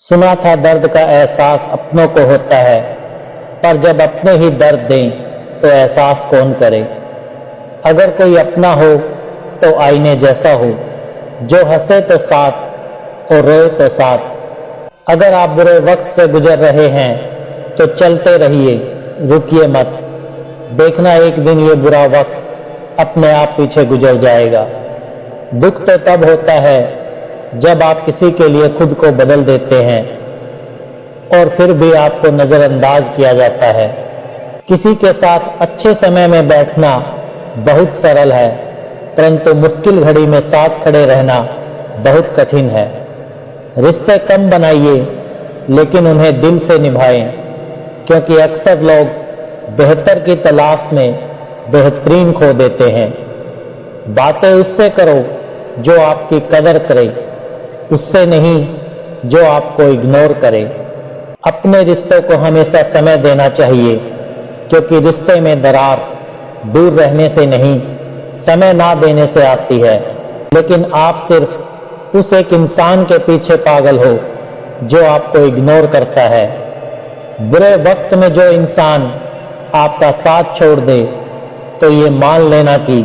सुना था दर्द का एहसास अपनों को होता है, पर जब अपने ही दर्द दें तो एहसास कौन करे। अगर कोई अपना हो तो आईने जैसा हो, जो हंसे तो साथ और रोए तो साथ। अगर आप बुरे वक्त से गुजर रहे हैं तो चलते रहिए, रुकिए मत। देखना एक दिन ये बुरा वक्त अपने आप पीछे गुजर जाएगा। दुख तो तब होता है जब आप किसी के लिए खुद को बदल देते हैं और फिर भी आपको नजरअंदाज किया जाता है। किसी के साथ अच्छे समय में बैठना बहुत सरल है, परंतु मुश्किल घड़ी में साथ खड़े रहना बहुत कठिन है। रिश्ते कम बनाइए लेकिन उन्हें दिल से निभाएं, क्योंकि अक्सर लोग बेहतर की तलाश में बेहतरीन खो देते हैं। बातें उससे करो जो आपकी कदर करे, उससे नहीं जो आपको इग्नोर करे। अपने रिश्तों को हमेशा समय देना चाहिए, क्योंकि रिश्ते में दरार दूर रहने से नहीं, समय ना देने से आती है। लेकिन आप सिर्फ उस एक इंसान के पीछे पागल हो जो आपको इग्नोर करता है। बुरे वक्त में जो इंसान आपका साथ छोड़ दे तो ये मान लेना कि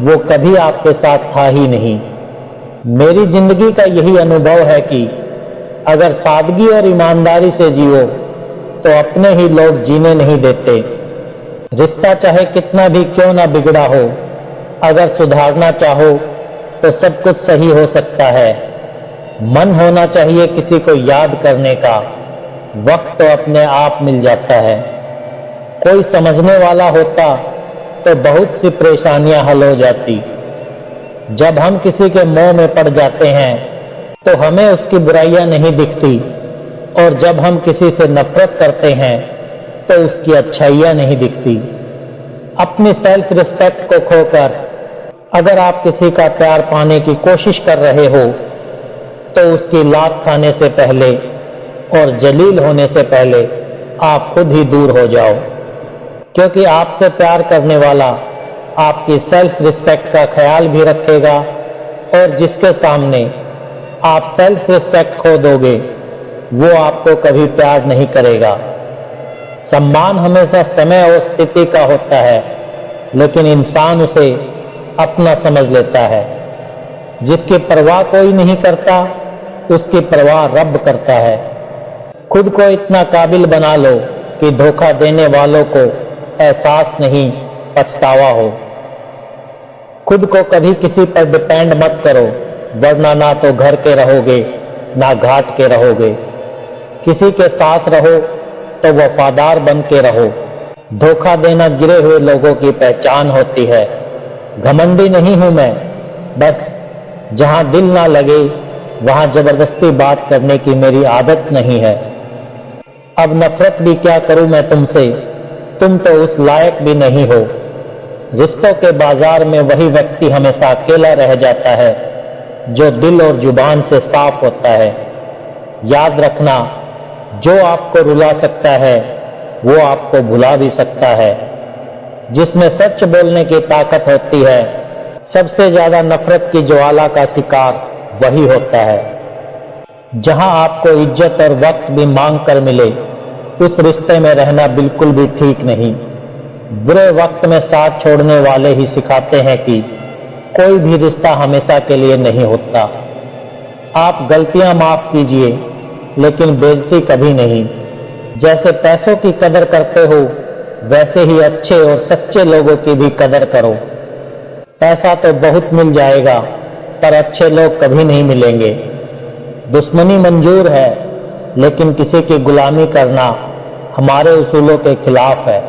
वो कभी आपके साथ था ही नहीं। मेरी जिंदगी का यही अनुभव है कि अगर सादगी और ईमानदारी से जियो तो अपने ही लोग जीने नहीं देते। रिश्ता चाहे कितना भी क्यों ना बिगड़ा हो, अगर सुधारना चाहो तो सब कुछ सही हो सकता है। मन होना चाहिए किसी को याद करने का, वक्त तो अपने आप मिल जाता है। कोई समझने वाला होता तो बहुत सी परेशानियां हल हो जाती। जब हम किसी के मोह में पड़ जाते हैं तो हमें उसकी बुराइयां नहीं दिखती, और जब हम किसी से नफरत करते हैं तो उसकी अच्छाइयां नहीं दिखती। अपनी सेल्फ रिस्पेक्ट को खोकर अगर आप किसी का प्यार पाने की कोशिश कर रहे हो तो उसकी लात खाने से पहले और जलील होने से पहले आप खुद ही दूर हो जाओ, क्योंकि आपसे प्यार करने वाला आपकी सेल्फ रिस्पेक्ट का ख्याल भी रखेगा, और जिसके सामने आप सेल्फ रिस्पेक्ट खो दोगे वो आपको कभी प्यार नहीं करेगा। सम्मान हमेशा समय और स्थिति का होता है, लेकिन इंसान उसे अपना समझ लेता है। जिसकी परवाह कोई नहीं करता, उसकी परवाह रब करता है। खुद को इतना काबिल बना लो कि धोखा देने वालों को एहसास नहीं, पछतावा हो। खुद को कभी किसी पर डिपेंड मत करो, वरना ना तो घर के रहोगे ना घाट के रहोगे। किसी के साथ रहो तो वफादार बन के रहो। धोखा देना गिरे हुए लोगों की पहचान होती है। घमंडी नहीं हूं मैं, बस जहां दिल ना लगे वहां जबरदस्ती बात करने की मेरी आदत नहीं है। अब नफरत भी क्या करूं मैं तुमसे, तुम तो उस लायक भी नहीं हो। रिश्तों के बाजार में वही व्यक्ति हमेशा अकेला रह जाता है जो दिल और जुबान से साफ होता है। याद रखना, जो आपको रुला सकता है वो आपको भुला भी सकता है। जिसमें सच बोलने की ताकत होती है, सबसे ज्यादा नफरत की ज्वाला का शिकार वही होता है। जहां आपको इज्जत और वक्त भी मांग कर मिले, उस रिश्ते में रहना बिल्कुल भी ठीक नहीं। बुरे वक्त में साथ छोड़ने वाले ही सिखाते हैं कि कोई भी रिश्ता हमेशा के लिए नहीं होता। आप गलतियां माफ कीजिए, लेकिन बेइज्जती कभी नहीं। जैसे पैसों की कदर करते हो, वैसे ही अच्छे और सच्चे लोगों की भी कदर करो। पैसा तो बहुत मिल जाएगा, पर अच्छे लोग कभी नहीं मिलेंगे। दुश्मनी मंजूर है, लेकिन किसी की गुलामी करना हमारे उसूलों के खिलाफ है।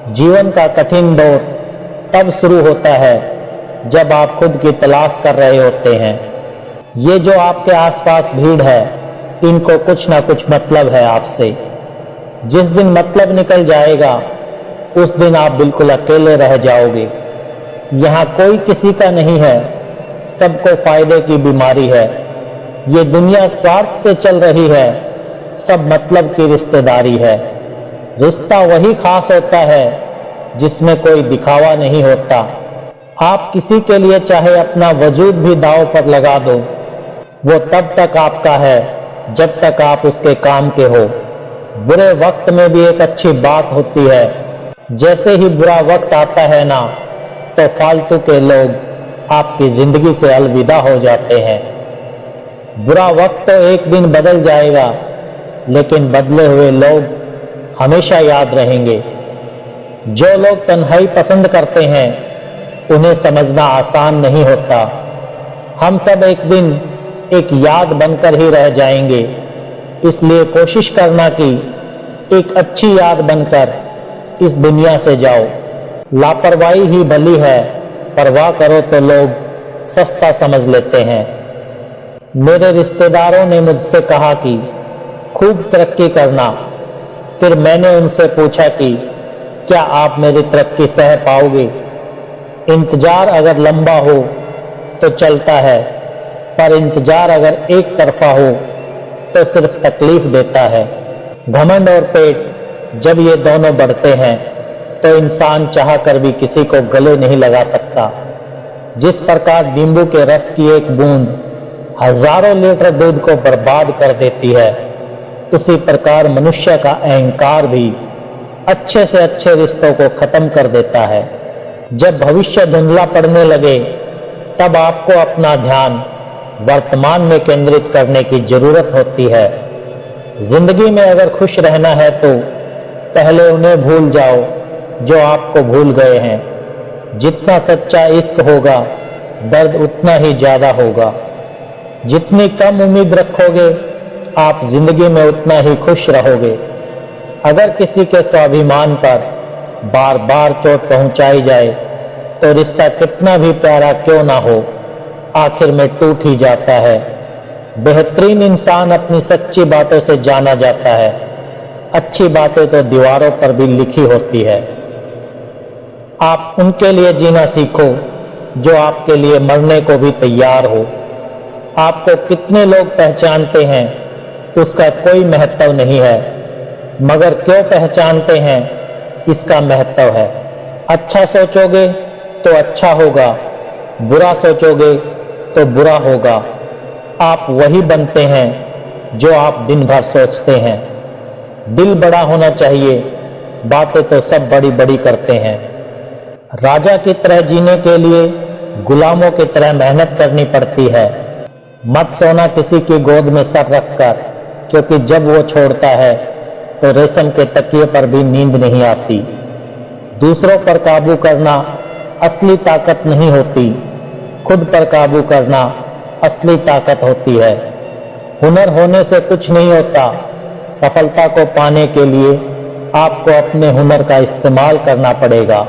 जीवन का कठिन दौर तब शुरू होता है जब आप खुद की तलाश कर रहे होते हैं। ये जो आपके आसपास भीड़ है, इनको कुछ ना कुछ मतलब है आपसे। जिस दिन मतलब निकल जाएगा, उस दिन आप बिल्कुल अकेले रह जाओगे। यहाँ कोई किसी का नहीं है, सबको फायदे की बीमारी है। ये दुनिया स्वार्थ से चल रही है, सब मतलब की रिश्तेदारी है। रिश्ता वही खास होता है जिसमें कोई दिखावा नहीं होता। आप किसी के लिए चाहे अपना वजूद भी दांव पर लगा दो, वो तब तक आपका है जब तक आप उसके काम के हो। बुरे वक्त में भी एक अच्छी बात होती है, जैसे ही बुरा वक्त आता है ना, तो फालतू के लोग आपकी जिंदगी से अलविदा हो जाते हैं। बुरा वक्त तो एक दिन बदल जाएगा, लेकिन बदले हुए लोग हमेशा याद रहेंगे। जो लोग तन्हाई पसंद करते हैं, उन्हें समझना आसान नहीं होता। हम सब एक दिन एक याद बनकर ही रह जाएंगे, इसलिए कोशिश करना कि एक अच्छी याद बनकर इस दुनिया से जाओ। लापरवाही ही भली है, परवाह करो तो लोग सस्ता समझ लेते हैं। मेरे रिश्तेदारों ने मुझसे कहा कि खूब तरक्की करना। फिर मैंने उनसे पूछा कि क्या आप मेरी तरक्की सह पाओगे? इंतजार अगर लंबा हो तो चलता है, पर इंतजार अगर एक तरफा हो तो सिर्फ तकलीफ देता है। घमंड और पेट जब ये दोनों बढ़ते हैं तो इंसान चाह कर भी किसी को गले नहीं लगा सकता। जिस प्रकार नींबू के रस की एक बूंद हजारों लीटर दूध को बर्बाद कर देती है, उसी प्रकार मनुष्य का अहंकार भी अच्छे से अच्छे रिश्तों को खत्म कर देता है। जब भविष्य धुंधला पड़ने लगे, तब आपको अपना ध्यान वर्तमान में केंद्रित करने की जरूरत होती है। जिंदगी में अगर खुश रहना है तो पहले उन्हें भूल जाओ जो आपको भूल गए हैं। जितना सच्चा इश्क होगा, दर्द उतना ही ज्यादा होगा। जितनी कम उम्मीद रखोगे, आप जिंदगी में उतना ही खुश रहोगे। अगर किसी के स्वाभिमान पर बार बार चोट पहुंचाई जाए तो रिश्ता कितना भी प्यारा क्यों ना हो, आखिर में टूट ही जाता है। बेहतरीन इंसान अपनी सच्ची बातों से जाना जाता है। अच्छी बातें तो दीवारों पर भी लिखी होती है। आप उनके लिए जीना सीखो जो आपके लिए मरने को भी तैयार हो। आपको कितने लोग पहचानते हैं, उसका कोई महत्व नहीं है, मगर क्यों पहचानते हैं, इसका महत्व है। अच्छा सोचोगे तो अच्छा होगा, बुरा सोचोगे तो बुरा होगा। आप वही बनते हैं जो आप दिन भर सोचते हैं। दिल बड़ा होना चाहिए, बातें तो सब बड़ी बड़ी करते हैं। राजा की तरह जीने के लिए गुलामों की तरह मेहनत करनी पड़ती है। मत सोना किसी की गोद में सर रखकर, क्योंकि जब वो छोड़ता है तो रेशम के तकिए पर भी नींद नहीं आती। दूसरों पर काबू करना असली ताकत नहीं होती, खुद पर काबू करना असली ताकत होती है। हुनर होने से कुछ नहीं होता। सफलता को पाने के लिए आपको अपने हुनर का इस्तेमाल करना पड़ेगा।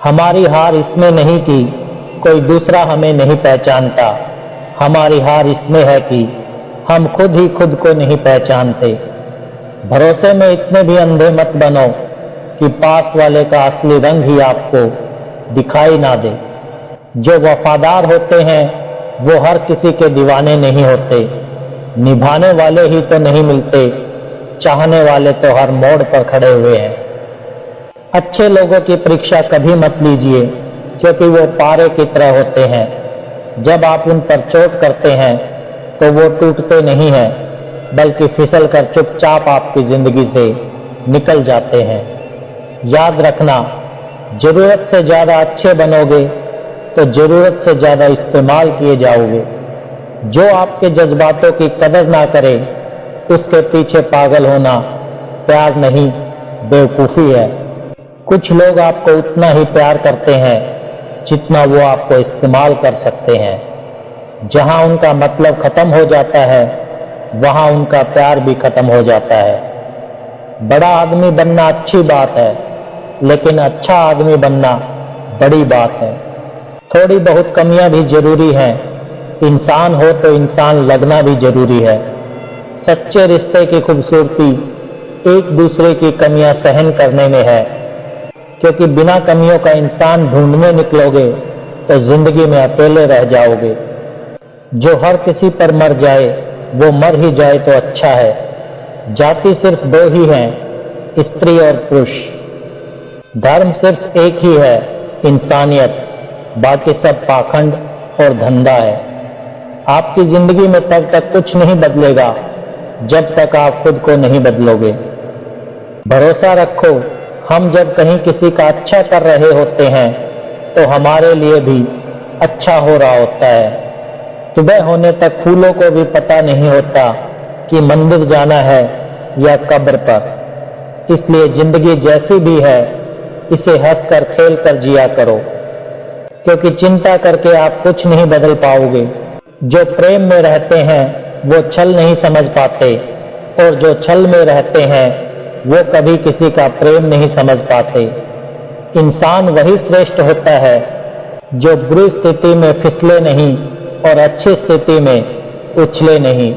हमारी हार इसमें नहीं कि कोई दूसरा हमें नहीं पहचानता, हमारी हार इसमें है कि हम खुद ही खुद को नहीं पहचानते। भरोसे में इतने भी अंधे मत बनो कि पास वाले का असली रंग ही आपको दिखाई ना दे। जो वफादार होते हैं वो हर किसी के दीवाने नहीं होते। निभाने वाले ही तो नहीं मिलते, चाहने वाले तो हर मोड़ पर खड़े हुए हैं। अच्छे लोगों की परीक्षा कभी मत लीजिए, क्योंकि वो पारे की तरह होते हैं। जब आप उन पर चोट करते हैं तो वो टूटते नहीं हैं, बल्कि फिसल कर चुपचाप आपकी जिंदगी से निकल जाते हैं। याद रखना, जरूरत से ज्यादा अच्छे बनोगे तो जरूरत से ज्यादा इस्तेमाल किए जाओगे। जो आपके जज्बातों की कदर ना करे, उसके पीछे पागल होना प्यार नहीं, बेवकूफी है। कुछ लोग आपको उतना ही प्यार करते हैं जितना वो आपको इस्तेमाल कर सकते हैं। जहां उनका मतलब खत्म हो जाता है, वहां उनका प्यार भी खत्म हो जाता है। बड़ा आदमी बनना अच्छी बात है, लेकिन अच्छा आदमी बनना बड़ी बात है। थोड़ी बहुत कमियां भी जरूरी हैं। इंसान हो तो इंसान लगना भी जरूरी है। सच्चे रिश्ते की खूबसूरती एक दूसरे की कमियां सहन करने में है, क्योंकि बिना कमियों का इंसान ढूंढने निकलोगे तो जिंदगी में अकेले रह जाओगे। जो हर किसी पर मर जाए वो मर ही जाए तो अच्छा है। जाति सिर्फ दो ही हैं, स्त्री और पुरुष। धर्म सिर्फ एक ही है, इंसानियत। बाकी सब पाखंड और धंधा है। आपकी जिंदगी में तब तक कुछ नहीं बदलेगा जब तक आप खुद को नहीं बदलोगे। भरोसा रखो, हम जब कहीं किसी का अच्छा कर रहे होते हैं तो हमारे लिए भी अच्छा हो रहा होता है। सुबह होने तक फूलों को भी पता नहीं होता कि मंदिर जाना है या कब्र पर। इसलिए जिंदगी जैसी भी है, इसे हंसकर खेलकर जिया करो, क्योंकि चिंता करके आप कुछ नहीं बदल पाओगे। जो प्रेम में रहते हैं वो छल नहीं समझ पाते, और जो छल में रहते हैं वो कभी किसी का प्रेम नहीं समझ पाते। इंसान वही श्रेष्ठ होता है जो बुरी स्थिति में फिसले नहीं और अच्छी स्थिति में उछले नहीं।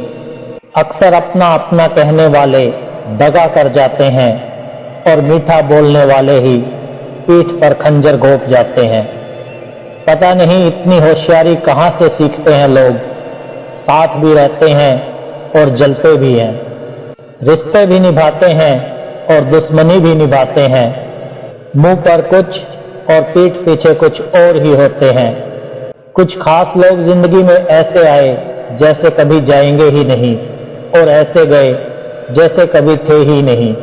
अक्सर अपना अपना कहने वाले दगा कर जाते हैं और मीठा बोलने वाले ही पीठ पर खंजर घोंप जाते हैं। पता नहीं इतनी होशियारी कहाँ से सीखते हैं लोग। साथ भी रहते हैं और जलते भी हैं, रिश्ते भी निभाते हैं और दुश्मनी भी निभाते हैं। मुंह पर कुछ और पीठ पीछे कुछ और ही होते हैं। कुछ खास लोग जिंदगी में ऐसे आए जैसे कभी जाएंगे ही नहीं, और ऐसे गए जैसे कभी थे ही नहीं।